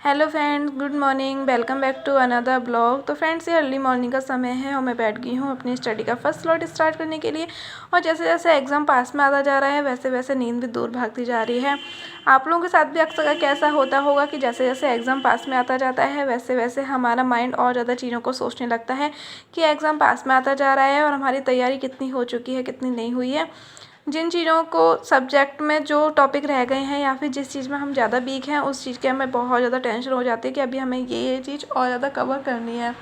Hello friends, good morning. Welcome back to another blog. तो friends, ये early morning का समय है और मैं बैठ गई हूँ अपनी स्टडी का फर्स्ट स्लॉट स्टार्ट करने के लिए। और जैसे जैसे एग्ज़ाम पास में आता जा रहा है वैसे वैसे नींद भी दूर भागती जा रही है। आप लोगों के साथ भी अक्सर कैसा होता होगा कि जैसे जैसे एग्ज़ाम पास में आता जाता है वैसे वैसे हमारा माइंड और ज़्यादा चीज़ों को सोचने लगता है कि एग्ज़ाम पास में आता जा रहा है और हमारी तैयारी कितनी हो चुकी है, कितनी नहीं हुई है। जिन चीज़ों को सब्जेक्ट में जो टॉपिक रह गए हैं या फिर जिस चीज़ में हम ज़्यादा वीक हैं उस चीज़ की हमें बहुत ज़्यादा टेंशन हो जाती है कि अभी हमें ये चीज़ और ज़्यादा कवर करनी है।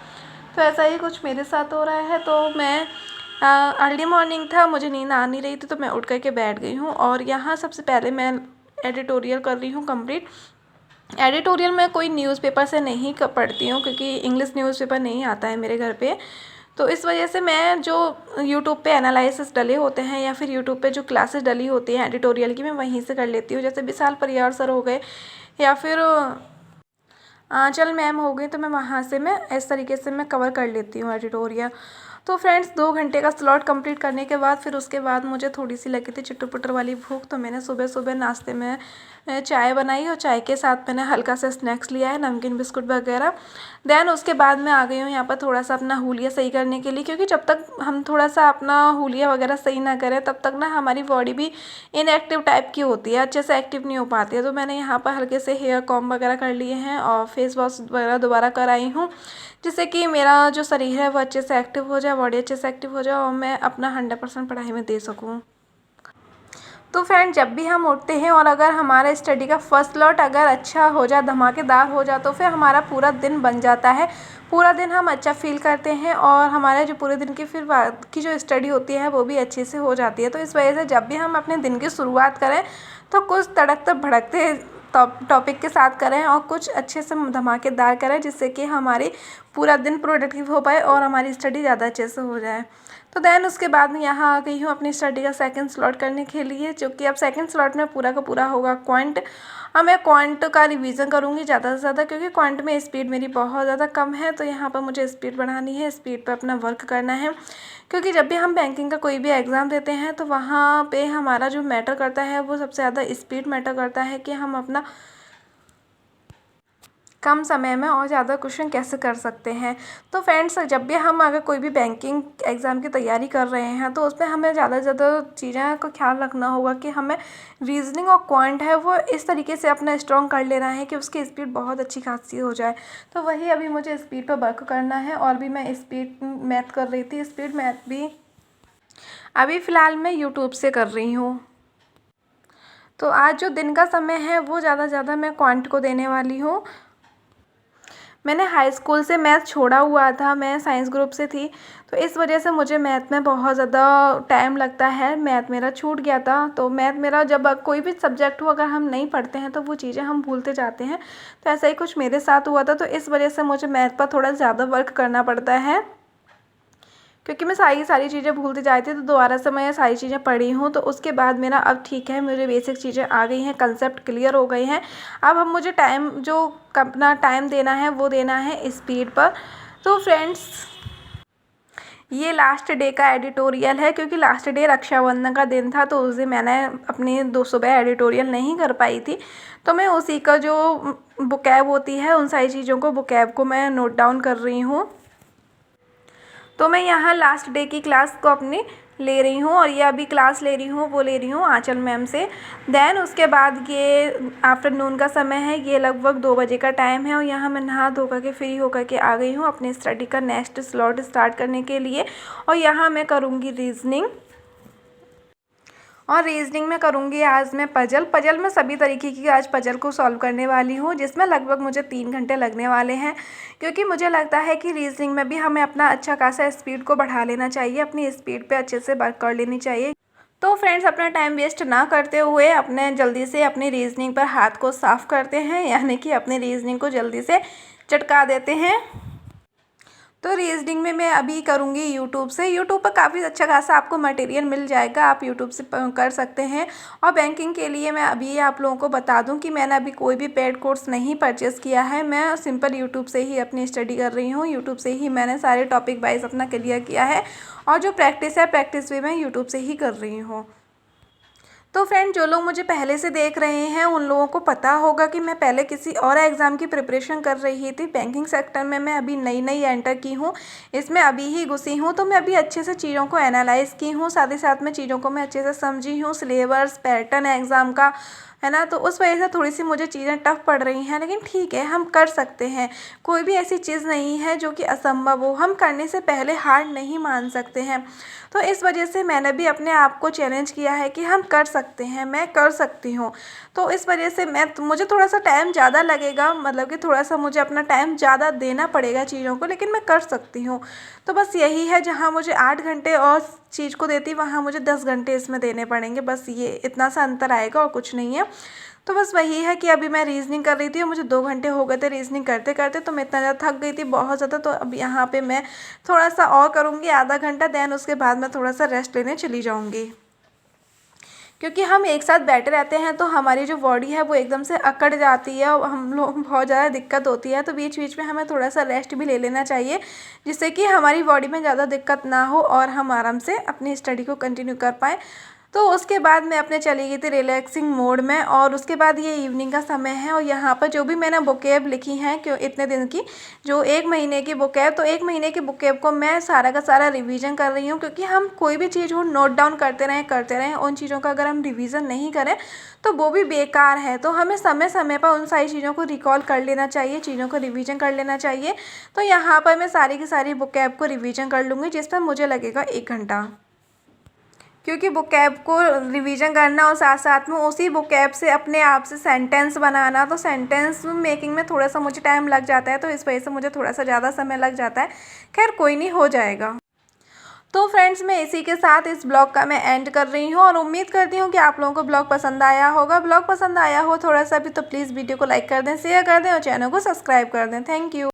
तो ऐसा ही कुछ मेरे साथ हो रहा है। तो मैं अर्ली मॉर्निंग था, मुझे नींद आ नहीं रही थी तो मैं उठ करके बैठ गई हूँ और यहाँ सबसे पहले मैं एडिटोरियल कर रही हूँ कंप्लीट। एडिटोरियल मैं कोई न्यूज़पेपर से नहीं पढ़ती हूँ क्योंकि इंग्लिश न्यूज़पेपर नहीं आता है मेरे घर पे। तो इस वजह से मैं जो यूट्यूब पे एनालिसिस डले होते हैं या फिर यूट्यूब पे जो क्लासेस डली होती हैं एडिटोरियल की, मैं वहीं से कर लेती हूँ। जैसे विशाल परियार सर हो गए या फिर आंचल मैम हो गई, तो मैं वहाँ से मैं इस तरीके से मैं कवर कर लेती हूँ एडिटोरियल। तो फ्रेंड्स, 2 घंटे का स्लॉट कंप्लीट करने के बाद फिर उसके बाद मुझे थोड़ी सी लगी थी चिट्टर पुटर वाली भूख, तो मैंने सुबह सुबह नाश्ते में चाय बनाई और चाय के साथ मैंने हल्का सा स्नैक्स लिया है, नमकीन बिस्कुट वगैरह। देन उसके बाद मैं आ गई हूँ यहाँ पर थोड़ा सा अपना हुलिया सही करने के लिए, क्योंकि जब तक हम थोड़ा सा अपना हुलिया वगैरह सही ना करें तब तक ना हमारी बॉडी भी इनएक्टिव टाइप की होती है, अच्छे से एक्टिव नहीं हो पाती है। तो मैंने यहाँ पर हल्के से हेयर कॉम्ब वगैरह कर लिए हैं और फेस वॉश वगैरह दोबारा कराई हूँ, जिससे कि मेरा जो शरीर है वो अच्छे से एक्टिव हो जाए, बॉडी अच्छे से एक्टिव हो जाए और मैं अपना 100% पढ़ाई में दे सकूँ। तो फ्रेंड, जब भी हम उठते हैं और अगर हमारा स्टडी का फर्स्ट स्लॉट अगर अच्छा हो जाए, धमाकेदार हो जाए, तो फिर हमारा पूरा दिन बन जाता है। पूरा दिन हम अच्छा फील करते हैं और हमारे जो पूरे दिन की फिर बाद की जो स्टडी होती है वो भी अच्छे से हो जाती है। तो इस वजह से जब भी हम अपने दिन की शुरुआत करें तो कुछ तड़कते भड़कते टॉपिक के साथ करें और कुछ अच्छे से धमाकेदार करें, जिससे कि हमारी पूरा दिन प्रोडक्टिव हो पाए और हमारी स्टडी ज़्यादा अच्छे से हो जाए। तो देन उसके बाद मैं यहाँ आ गई हूँ अपनी स्टडी का सेकंड स्लॉट करने के लिए, जो कि अब सेकंड स्लॉट में पूरा का पूरा होगा क्वांट। अब मैं क्वांट का रिवीजन करूँगी ज़्यादा से ज़्यादा, क्योंकि क्वांट में स्पीड मेरी बहुत ज़्यादा कम है। तो यहाँ पर मुझे स्पीड बढ़ानी है, स्पीड पर अपना वर्क करना है, क्योंकि जब भी हम बैंकिंग का कोई भी एग्ज़ाम देते हैं तो वहाँ पे हमारा जो मैटर करता है वो सबसे ज़्यादा स्पीड मैटर करता है कि हम अपना कम समय में और ज़्यादा क्वेश्चन कैसे कर सकते हैं। तो फ्रेंड्स, जब भी हम अगर कोई भी बैंकिंग एग्ज़ाम की तैयारी कर रहे हैं तो उसमें हमें ज़्यादा से ज़्यादा चीज़ों का ख्याल रखना होगा कि हमें रीजनिंग और क्वांट है वो इस तरीके से अपना स्ट्रॉन्ग कर लेना है कि उसकी स्पीड बहुत अच्छी खासी हो जाए। तो वही अभी मुझे स्पीड पर वर्क करना है और भी मैं स्पीड मैथ कर रही थी। स्पीड मैथ भी अभी फ़िलहाल मैं यूट्यूब से कर रही हूँ। तो आज जो दिन का समय है वो ज़्यादा मैं क्वांट को देने वाली हूँ। मैंने हाई स्कूल से मैथ छोड़ा हुआ था, मैं साइंस ग्रुप से थी, तो इस वजह से मुझे मैथ में बहुत ज़्यादा टाइम लगता है। मैथ मेरा छूट गया था। तो मैथ मेरा, जब कोई भी सब्जेक्ट हो अगर हम नहीं पढ़ते हैं तो वो चीज़ें हम भूलते जाते हैं। तो ऐसा ही कुछ मेरे साथ हुआ था। तो इस वजह से मुझे मैथ पर थोड़ा ज़्यादा वर्क करना पड़ता है, क्योंकि मैं सारी चीज़ें भूलती जाती थी। तो दोबारा से मैं सारी चीज़ें पढ़ी हूँ तो उसके बाद मेरा अब ठीक है, मुझे बेसिक चीज़ें आ गई हैं, कंसेप्ट क्लियर हो गए हैं। अब मुझे टाइम जो अपना टाइम देना है वो देना है स्पीड पर। तो फ्रेंड्स, ये लास्ट डे का एडिटोरियल है, क्योंकि लास्ट डे रक्षाबंधन का दिन था तो उस दिन मैंने अपनी सुबह एडिटोरियल नहीं कर पाई थी। तो मैं उसी का जो बुकैब होती है उन सारी चीज़ों को, बुकैब को मैं नोट डाउन कर रही हूँ। तो मैं यहाँ लास्ट डे की क्लास को अपनी ले रही हूँ और ये अभी क्लास ले रही हूँ, वो ले रही हूँ आंचल मैम से। देन उसके बाद ये आफ्टरनून का समय है, ये लगभग 2 बजे का टाइम है और यहाँ मैं नहा धो कर के फ्री होकर के आ गई हूँ अपनी स्टडी का नेक्स्ट स्लॉट स्टार्ट करने के लिए। और यहाँ मैं करूँगी रीजनिंग, और रीजनिंग में करूँगी आज मैं पजल में सभी तरीके की आज पजल को सॉल्व करने वाली हूँ, जिसमें लगभग मुझे 3 घंटे लगने वाले हैं, क्योंकि मुझे लगता है कि रीजनिंग में भी हमें अपना अच्छा खासा स्पीड को बढ़ा लेना चाहिए, अपनी स्पीड पे अच्छे से वर्क कर लेनी चाहिए। तो फ्रेंड्स, अपना टाइम वेस्ट ना करते हुए अपने जल्दी से अपनी रीजनिंग पर हाथ को साफ़ करते हैं, यानी कि अपनी रीजनिंग को जल्दी से चटका देते हैं। तो रीजनिंग में मैं अभी करूँगी यूट्यूब से। यूट्यूब पर काफ़ी अच्छा खासा आपको मटेरियल मिल जाएगा, आप यूट्यूब से कर सकते हैं। और बैंकिंग के लिए मैं अभी आप लोगों को बता दूं कि मैंने अभी कोई भी पेड कोर्स नहीं परचेज़ किया है, मैं सिंपल यूट्यूब से ही अपनी स्टडी कर रही हूँ। यूट्यूब से ही मैंने सारे टॉपिक वाइज अपना क्लियर किया है और जो प्रैक्टिस है, प्रैक्टिस भी मैं यूट्यूब से ही कर रही हूँ। तो फ्रेंड जो लोग मुझे पहले से देख रहे हैं उन लोगों को पता होगा कि मैं पहले किसी और एग्ज़ाम की प्रिपरेशन कर रही थी। बैंकिंग सेक्टर में मैं अभी नई नई एंटर की हूँ, इसमें अभी ही घुसी हूँ, तो मैं अभी अच्छे से चीज़ों को एनालाइज़ की हूँ, साथ ही साथ में चीज़ों को मैं अच्छे से समझी हूँ, सिलेबस पैटर्न एग्ज़ाम का, है ना। तो उस वजह से थोड़ी सी मुझे चीज़ें टफ पड़ रही हैं, लेकिन ठीक है, हम कर सकते हैं। कोई भी ऐसी चीज़ नहीं है जो कि असंभव हो, हम करने से पहले हार नहीं मान सकते हैं। तो इस वजह से मैंने भी अपने आप को चैलेंज किया है कि हम कर सकते हैं, मैं कर सकती हूँ। तो इस वजह से मुझे थोड़ा सा टाइम ज़्यादा लगेगा, मतलब कि थोड़ा सा मुझे अपना टाइम ज़्यादा देना पड़ेगा चीज़ों को, लेकिन मैं कर सकती हूँ। तो बस यही है, जहाँ मुझे 8 घंटे और चीज़ को देती वहाँ मुझे 10 घंटे इसमें देने पड़ेंगे, बस ये इतना सा अंतर आएगा और कुछ नहीं है। तो बस वही है कि अभी मैं रीज़निंग कर रही थी और मुझे 2 घंटे हो गए थे रीज़निंग करते करते, तो मैं इतना ज़्यादा थक गई थी, बहुत ज़्यादा। तो अब यहाँ पे मैं थोड़ा सा और करूँगी, आधा घंटा, देन उसके बाद मैं थोड़ा सा रेस्ट लेने चली जाऊँगी। क्योंकि हम एक साथ बैठे रहते हैं तो हमारी जो बॉडी है वो एकदम से अकड़ जाती है और हम लोग बहुत ज़्यादा दिक्कत होती है। तो बीच बीच में हमें थोड़ा सा रेस्ट भी ले लेना चाहिए, जिससे कि हमारी बॉडी में ज़्यादा दिक्कत ना हो और हम आराम से अपनी स्टडी को कंटिन्यू कर पाएँ। तो उसके बाद मैं अपने चली गई थी रिलैक्सिंग मोड में, और उसके बाद ये इवनिंग का समय है और यहाँ पर जो भी मैंने बुकेब लिखी हैं क्यों इतने दिन की, जो 1 महीने की बुकेब, तो 1 महीने की बुकेब को मैं सारा का सारा रिवीजन कर रही हूँ। क्योंकि हम कोई भी चीज़ हो नोट डाउन करते रहें, उन चीज़ों का अगर हम रिवीजन नहीं करें तो वो भी बेकार है। तो हमें समय समय पर उन सारी चीज़ों को रिकॉल कर लेना चाहिए, चीज़ों को रिवीजन कर लेना चाहिए। तो यहाँ पर मैं सारी की सारी बुकेब को रिवीजन कर लूँगी, जिस पर मुझे लगेगा 1 घंटा। क्योंकि बुकैब को रिवीजन करना और साथ साथ में उसी बुकैब से अपने आप से सेंटेंस बनाना, तो सेंटेंस मेकिंग में थोड़ा सा मुझे टाइम लग जाता है, तो इस वजह से मुझे थोड़ा सा ज़्यादा समय लग जाता है। खैर कोई नहीं, हो जाएगा। तो फ्रेंड्स मैं इसी के साथ इस ब्लॉग का मैं एंड कर रही हूँ और उम्मीद करती हूँ कि आप लोगों को ब्लॉग पसंद आया होगा। ब्लॉग पसंद आया हो थोड़ा सा भी तो प्लीज़ वीडियो को लाइक कर दें, शेयर कर दें और चैनल को सब्सक्राइब कर दें। Thank you.